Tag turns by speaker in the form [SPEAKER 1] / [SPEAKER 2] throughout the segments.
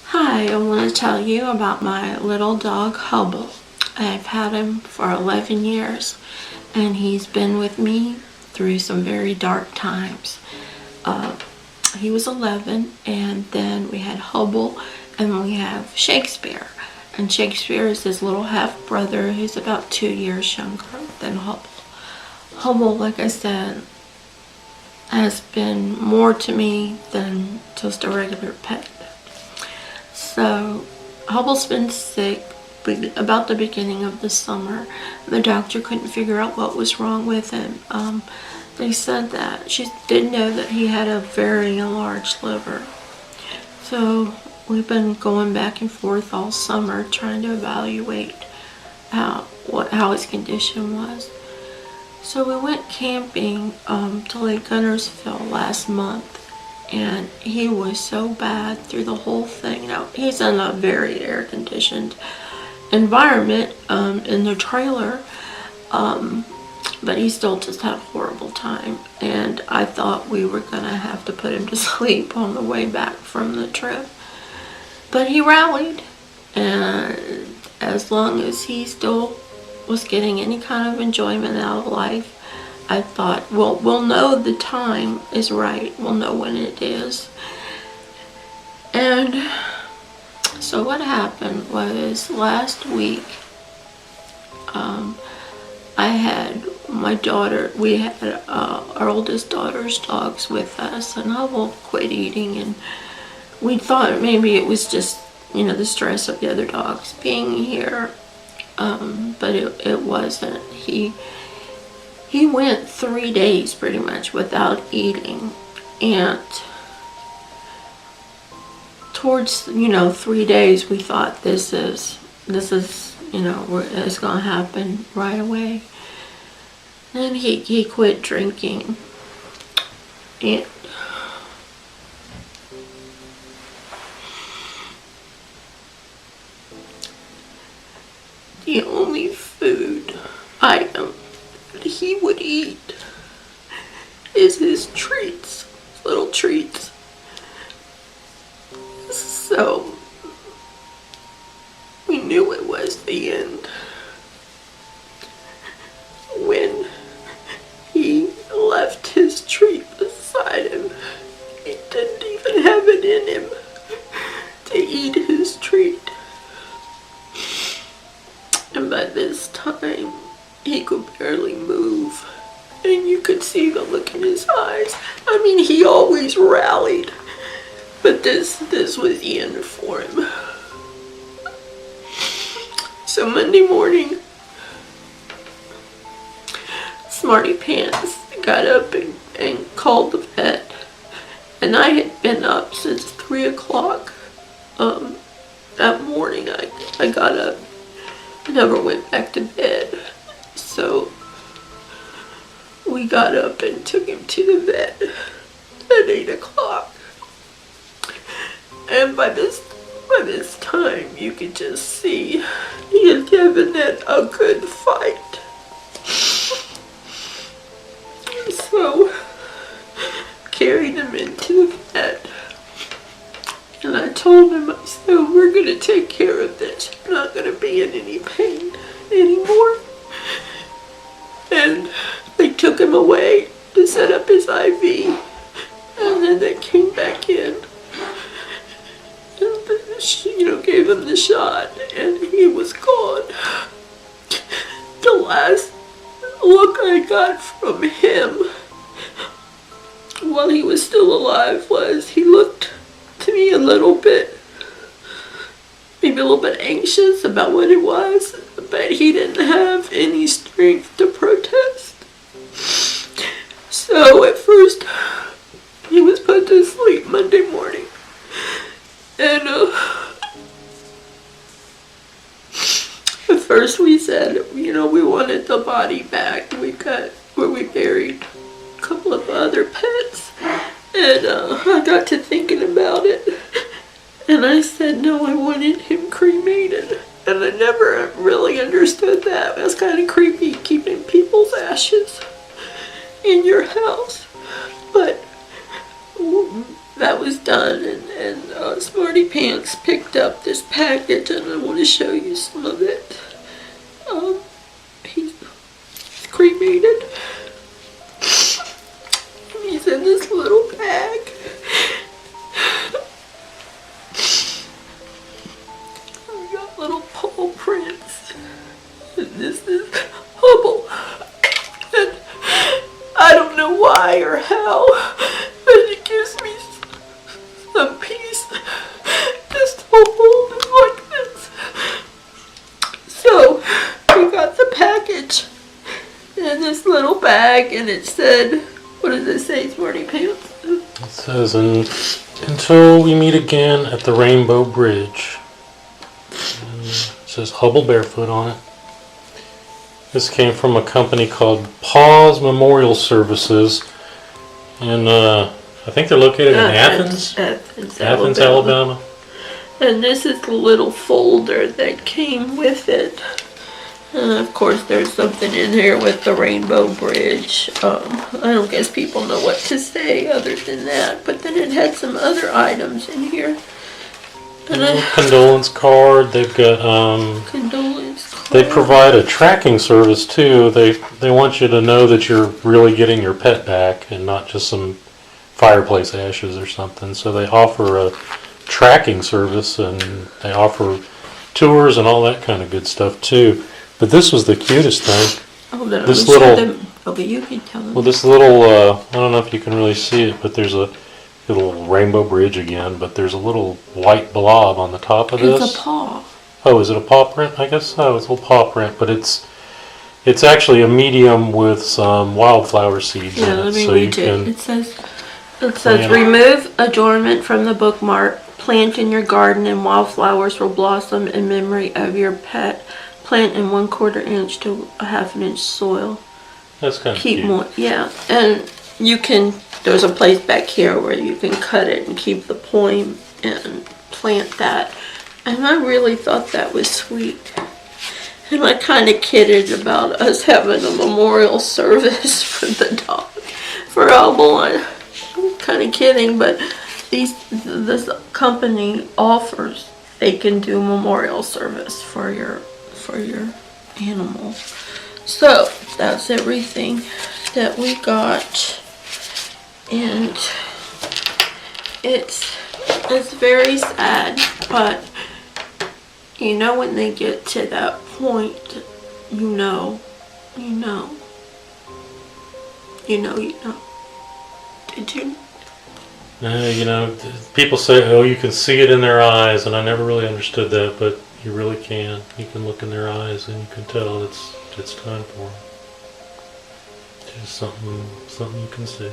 [SPEAKER 1] Hi, I want to tell you about my little dog Hubble. I've had him for 11 years and he's been with me through some very dark times. He was 11 and then we had Hubble and we have Shakespeare. And Shakespeare is his little half brother who's about 2 years younger than Hubble. Hubble, like I said, has been more to me than just a regular pet. So Hubble's been sick about the beginning of the summer. The doctor couldn't figure out what was wrong with him. They said that she did know that he had a very enlarged liver. So we've been going back and forth all summer trying to evaluate how his condition was. So we went camping to Lake Guntersville last month. And he was so bad through the whole thing. Now, he's in a very air-conditioned environment in the trailer, but he still just had a horrible time. And I thought we were going to have to put him to sleep on the way back from the trip. But he rallied, and as long as he still was getting any kind of enjoyment out of life, I thought, well, we'll know the time is right. We'll know when it is. And so what happened was last week, I had my daughter, we had our oldest daughter's dogs with us, and Hubble quit eating, and we thought maybe it was just, the stress of the other dogs being here, but it wasn't. He went 3 days pretty much without eating, and towards 3 days we thought this is it's gonna happen right away. Then he quit drinking, and the only food item he would eat is his treats, little treats. So we knew it was the end when he left his treat beside him. He didn't even have it in him to eat his treat. And by this time, he could barely move, and you could see the look in his eyes. I mean, he always rallied, but this was the end for him. So Monday morning, Smarty Pants got up and called the vet, and I had been up since 3 o'clock. That morning I got up. I never went back to bed. So we got up and took him to the vet at 8 o'clock. And by this time, you could just see he had given it a good fight. So carried him into the vet. And I told him, I said, we're going to take care of this. You're not going to be in any pain anymore. And they took him away to set up his IV, and then they came back in and gave him the shot, and he was gone. The last look I got from him while he was still alive was he looked to me maybe a little bit anxious about what it was, but he didn't have any strength to protest. So at first, he was put to sleep Monday morning, and at first we said, we wanted the body back. We got where we buried a couple of other pets, and I got to thinking about it. And I said, no, I wanted him cremated. And I never really understood that. It was kind of creepy keeping people's ashes in your house. But that was done, and Smarty Pants picked up this package, and I want to show you some of it. He's cremated. He's in this little bag. We got little paw prints. And this is Hubble. And I don't know why or how, but it gives me some peace just to hold it like this. So, we got the package in this little bag, and it said, what does it say, Smarty Pants?
[SPEAKER 2] It says, until we meet again at the Rainbow Bridge. And it says Hubble Barefoot on it. This came from a company called Paws Memorial Services, and I think they're located in Athens, Alabama.
[SPEAKER 1] And this is the little folder that came with it. And of course there's something in here with the Rainbow Bridge. I don't guess people know what to say other than that. But then it had some other items in here. And
[SPEAKER 2] a condolence card. They've got
[SPEAKER 1] condolence card.
[SPEAKER 2] They provide a tracking service too. They want you to know that you're really getting your pet back and not just some fireplace ashes or something. So they offer a tracking service, and they offer tours and all that kind of good stuff too. But this was the cutest thing.
[SPEAKER 1] Oh, then this little. Oh, but you can tell them.
[SPEAKER 2] Well, this little. I don't know if you can really see it, but there's a little rainbow bridge again. But there's a little white blob on the top of this.
[SPEAKER 1] It's a paw.
[SPEAKER 2] Oh, is it a paw print? I guess so. It's a little paw print, but it's actually a medium with some wildflower seeds in it.
[SPEAKER 1] Let me
[SPEAKER 2] so
[SPEAKER 1] read it. It says remove adornment from the bookmark. Plant in your garden, and wildflowers will blossom in memory of your pet. Plant in 1/4 inch to a 1/2 inch soil.
[SPEAKER 2] That's kind of cute.
[SPEAKER 1] Yeah, and you can. There's a place back here where you can cut it and keep the poem and plant that. And I really thought that was sweet. And I kind of kidded about us having a memorial service for the dog, for Hubble. I'm kind of kidding, but this company offers, they can do memorial service for your animal. So that's everything that we got, and it's very sad, but you know when they get to that point, you know. Did you?
[SPEAKER 2] You know, people say, oh, you can see it in their eyes, and I never really understood that, but you really can. You can look in their eyes, and you can tell it's time for them. It's just something you can see.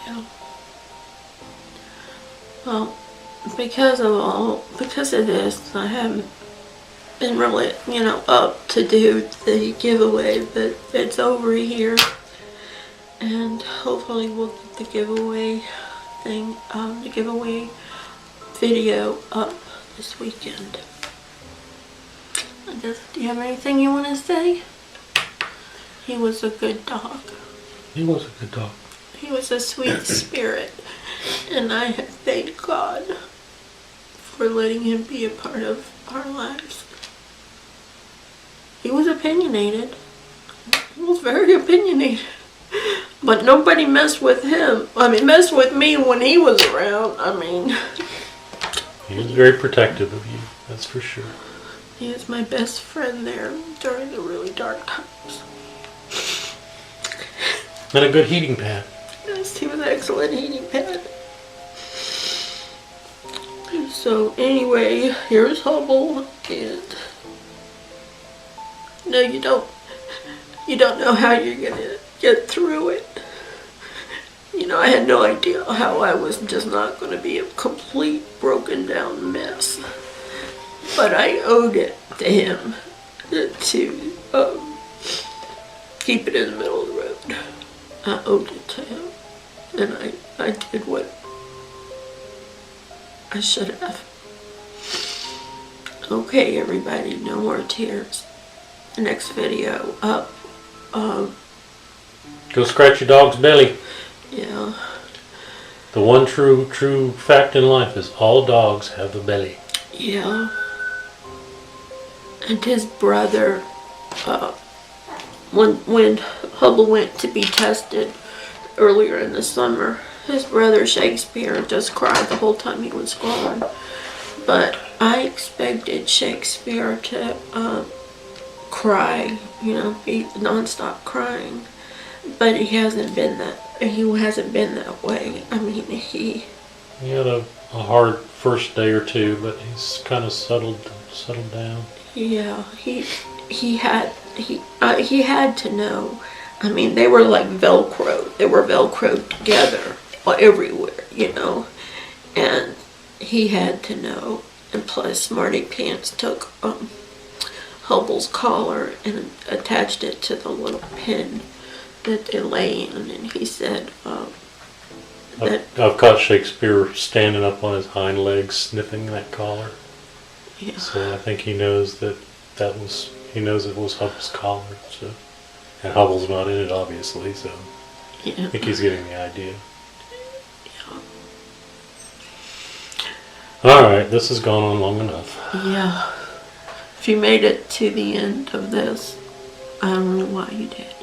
[SPEAKER 1] Yeah. Well, because of this, I haven't been really, up to do the giveaway, but it's over here, and hopefully we'll get the giveaway thing, the giveaway video up this weekend. Do you have anything you want to say? He was a good dog.
[SPEAKER 2] He was a good dog.
[SPEAKER 1] He was a sweet spirit, and I thank God for letting him be a part of our lives. He was opinionated. He was very opinionated. But nobody messed with him. Messed with me when he was around.
[SPEAKER 2] He was very protective of you, that's for sure.
[SPEAKER 1] He was my best friend there during the really dark times.
[SPEAKER 2] And a good heating pad.
[SPEAKER 1] Yes, he was an excellent heating pad. So anyway, here's Hubble, and no, you don't know how you're gonna get through it. I had no idea how I was just not gonna be a complete broken down mess. But I owed it to him to keep it in the middle of the road. I owed it to him, and I did what I should have. Okay, everybody, no more tears. The next video up.
[SPEAKER 2] Go scratch your dog's belly.
[SPEAKER 1] Yeah.
[SPEAKER 2] The one true fact in life is all dogs have a belly.
[SPEAKER 1] Yeah. And his brother, when Hubble went to be tested earlier in the summer, his brother Shakespeare just cried the whole time he was gone. But I expected Shakespeare to cry, be nonstop crying. But he hasn't been that. He hasn't been that way. I mean, he
[SPEAKER 2] had a hard first day or two, but he's kind of settled down.
[SPEAKER 1] Yeah, he had to know. I mean, they were like Velcro. They were Velcroed together everywhere, and he had to know. And plus, Smarty Pants took Hubble's collar and attached it to the little pin that they lay in, and he said that
[SPEAKER 2] I've caught Shakespeare standing up on his hind legs sniffing that collar.
[SPEAKER 1] Yeah.
[SPEAKER 2] So I think he knows it was Hubble's collar. So, and Hubble's not in it, obviously. So
[SPEAKER 1] Yeah.
[SPEAKER 2] I think he's getting the idea.
[SPEAKER 1] Yeah.
[SPEAKER 2] All right, this has gone on long enough.
[SPEAKER 1] Yeah. If you made it to the end of this, I don't know why you did.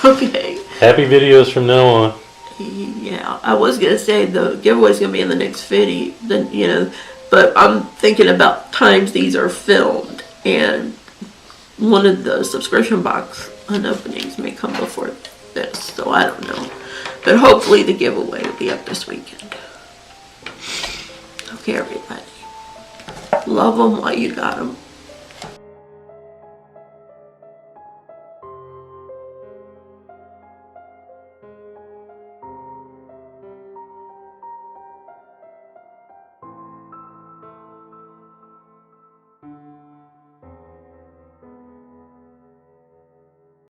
[SPEAKER 1] Okay.
[SPEAKER 2] Happy videos from now on.
[SPEAKER 1] Yeah, I was gonna say the giveaway's gonna be in the next video. Then but I'm thinking about times these are filmed, and one of the subscription box unopenings may come before this, so I don't know. But hopefully the giveaway will be up this weekend. Okay, everybody. Love them while you got them.